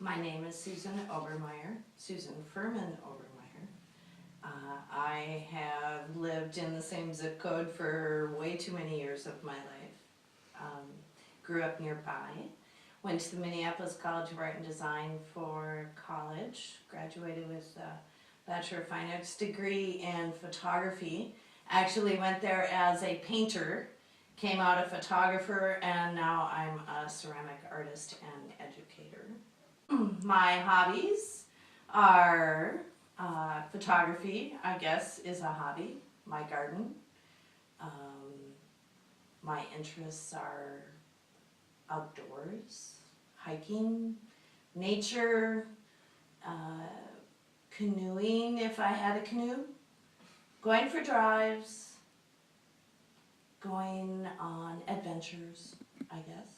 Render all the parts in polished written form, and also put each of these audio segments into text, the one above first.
My name is Susan Obermeyer, Susan Furman Obermeyer. I have lived in the same zip code for way too many years of my life. Grew up nearby, went to the Minneapolis College of Art and Design for college, graduated with a Bachelor of Fine Arts degree in photography. Actually went there as a painter, came out a photographer, and now I'm a ceramic artist and educator. My hobbies are photography, I guess, is a hobby. My garden. My interests are outdoors, hiking, nature, canoeing if I had a canoe, going for drives, going on adventures, I guess.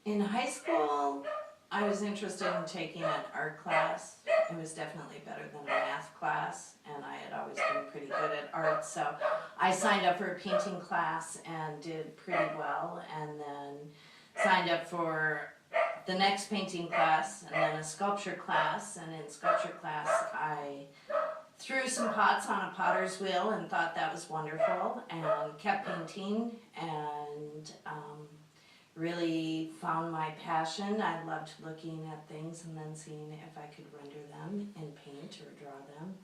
In high school, I was interested in taking an art class. It was definitely better than a math class, and I had always been pretty good at art, so I signed up for a painting class and did pretty well, and then signed up for the next painting class, and then a sculpture class, and in sculpture class I threw some pots on a potter's wheel and thought that was wonderful, and kept painting, and really found my passion. I loved looking at things and then seeing if I could render them in paint or draw them,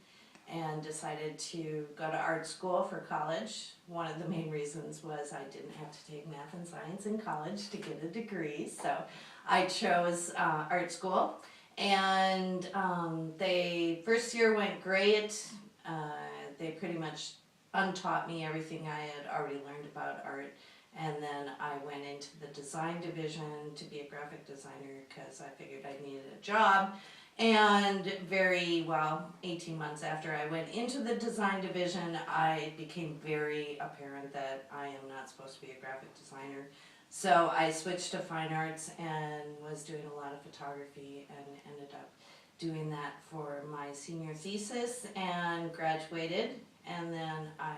and decided to go to art school for college. One of the main reasons was I didn't have to take math and science in college to get a degree, so I chose art school. And the first year went great. They pretty much untaught me everything I had already learned about art. And then I went into the design division to be a graphic designer because I figured I needed a job. And 18 months after I went into the design division, it became very apparent that I am not supposed to be a graphic designer. So I switched to fine arts and was doing a lot of photography and ended up doing that for my senior thesis and graduated. And then I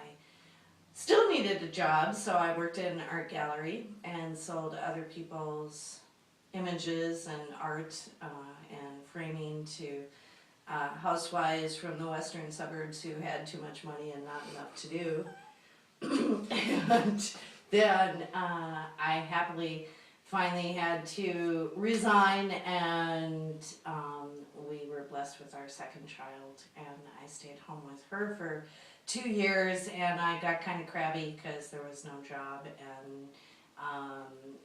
still needed a job, so I worked in an art gallery and sold other people's images and art and framing to housewives from the western suburbs who had too much money and not enough to do. And then I happily finally had to resign, and we were blessed with our second child, and I stayed home with her for 2 years, and I got kind of crabby because there was no job, and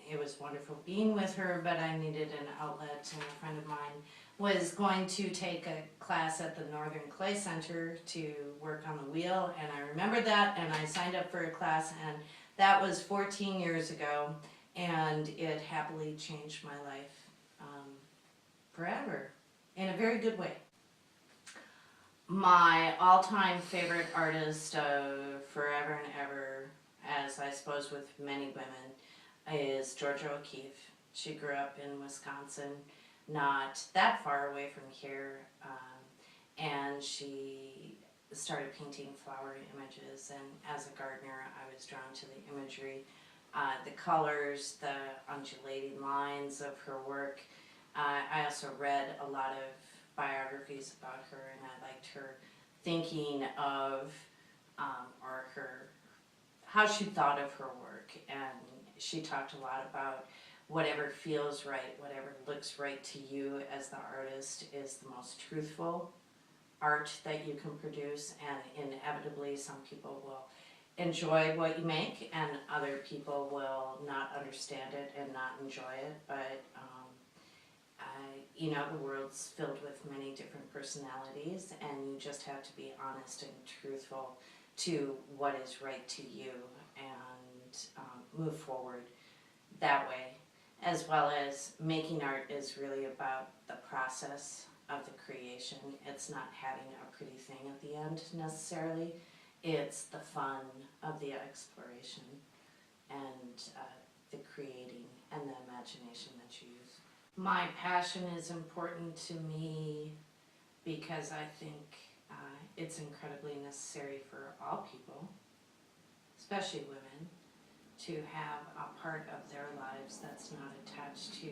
it was wonderful being with her, but I needed an outlet, and a friend of mine was going to take a class at the Northern Clay Center to work on the wheel, and I remembered that, and I signed up for a class, and that was 14 years ago, and it happily changed my life forever, in a very good way. My all-time favorite artist of forever and ever, as I suppose with many women, is Georgia O'Keeffe. She grew up in Wisconsin, not that far away from here, and she started painting flower images, and as a gardener I was drawn to the imagery, the colors, the undulating lines of her work. I also read a lot of biographies about her, and I liked her thinking of or her how she thought of her work, and she talked a lot about whatever feels right, whatever looks right to you as the artist is the most truthful art that you can produce, and inevitably some people will enjoy what you make and other people will not understand it and not enjoy it, but the world's filled with many different personalities, and you just have to be honest and truthful to what is right to you and move forward that way. As well as making art is really about the process of the creation. It's not having a pretty thing at the end necessarily. It's the fun of the exploration and the creating and the imagination that you use. My passion is important to me because I think it's incredibly necessary for all people, especially women, to have a part of their lives that's not attached to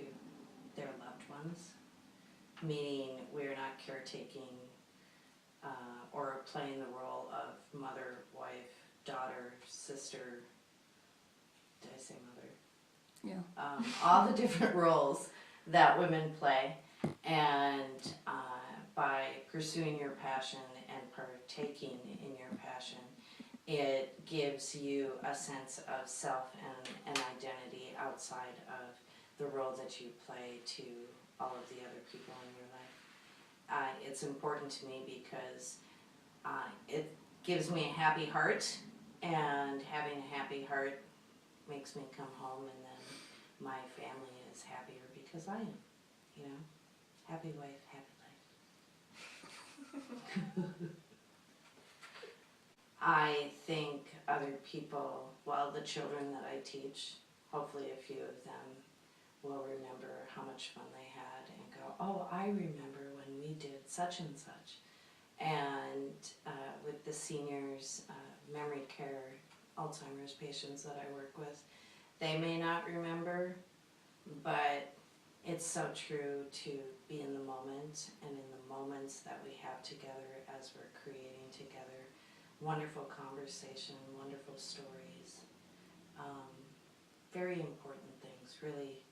ones, meaning we're not caretaking or playing the role of mother, wife, daughter, sister. Did I say mother? Yeah. All the different roles that women play, and by pursuing your passion and partaking in your passion, it gives you a sense of self and an identity outside of the role that you play to all of the other people in your life. It's important to me because it gives me a happy heart, and having a happy heart makes me come home, and then my family is happier because I am, you know. Happy wife, happy life. I think other people, well, the children that I teach, hopefully a few of them will remember how much fun they had and go, oh, I remember when we did such and such. And with the seniors, memory care, Alzheimer's patients that I work with, they may not remember, but it's so true to be in the moment, and in the moments that we have together as we're creating together, wonderful conversation, wonderful stories, very important things. Really,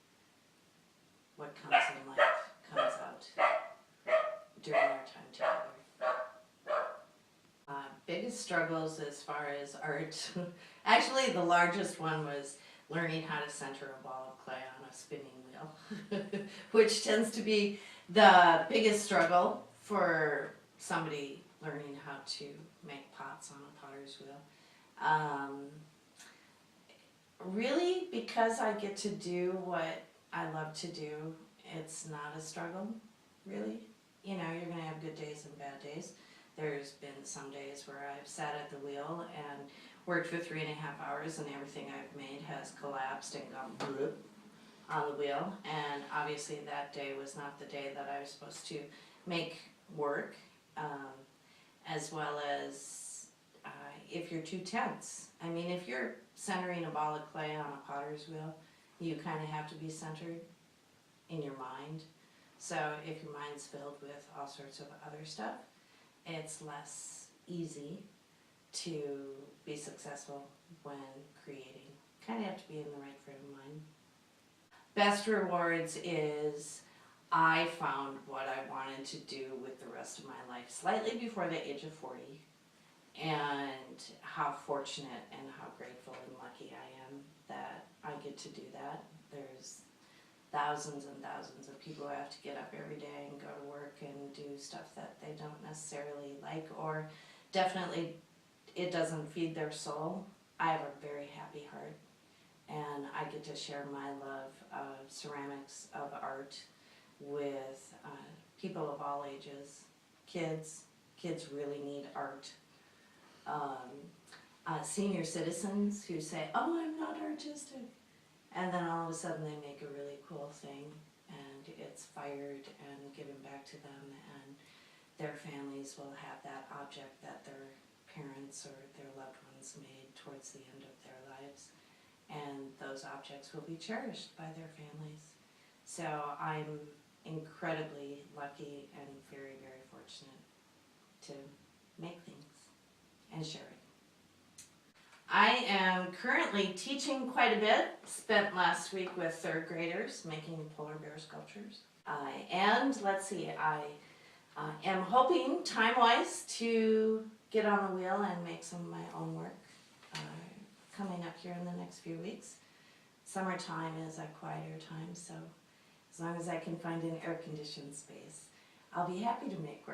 what comes in life comes out during our time together. Biggest struggles as far as art, actually the largest one was learning how to center a ball of clay on a spinning wheel, which tends to be the biggest struggle for somebody learning how to make pots on a potter's wheel. Really, because I get to do what I love to do, it's not a struggle, really. You know, you're going to have good days and bad days. There's been some days where I've sat at the wheel and worked for 3.5 hours and everything I've made has collapsed and gone bloop on the wheel. And obviously that day was not the day that I was supposed to make work, as well as if you're too tense. I mean, if you're centering a ball of clay on a potter's wheel, you kind of have to be centered in your mind. So if your mind's filled with all sorts of other stuff, it's less easy to be successful when creating. Kind of have to be in the right frame of mind. Best rewards is I found what I wanted to do with the rest of my life slightly before the age of 40, and how fortunate and how grateful and lucky I am that I get to do that. There's thousands and thousands of people who have to get up every day and go to work and do stuff that they don't necessarily like, or definitely it doesn't feed their soul. I have a very happy heart, and I get to share my love of ceramics, of art, with people of all ages. Kids really need art. Senior citizens who say, oh, I'm not artistic. And then all of a sudden they make a really cool thing, and it's fired and given back to them, and their families will have that object that their parents or their loved ones made towards the end of their lives, and those objects will be cherished by their families. So I'm incredibly lucky and very, very fortunate to make things and share it. I am currently teaching quite a bit. Spent last week with 3rd graders making polar bear sculptures. And let's see, I am hoping time-wise to get on the wheel and make some of my own work coming up here in the next few weeks. Summertime is a quieter time, so as long as I can find an air-conditioned space, I'll be happy to make work.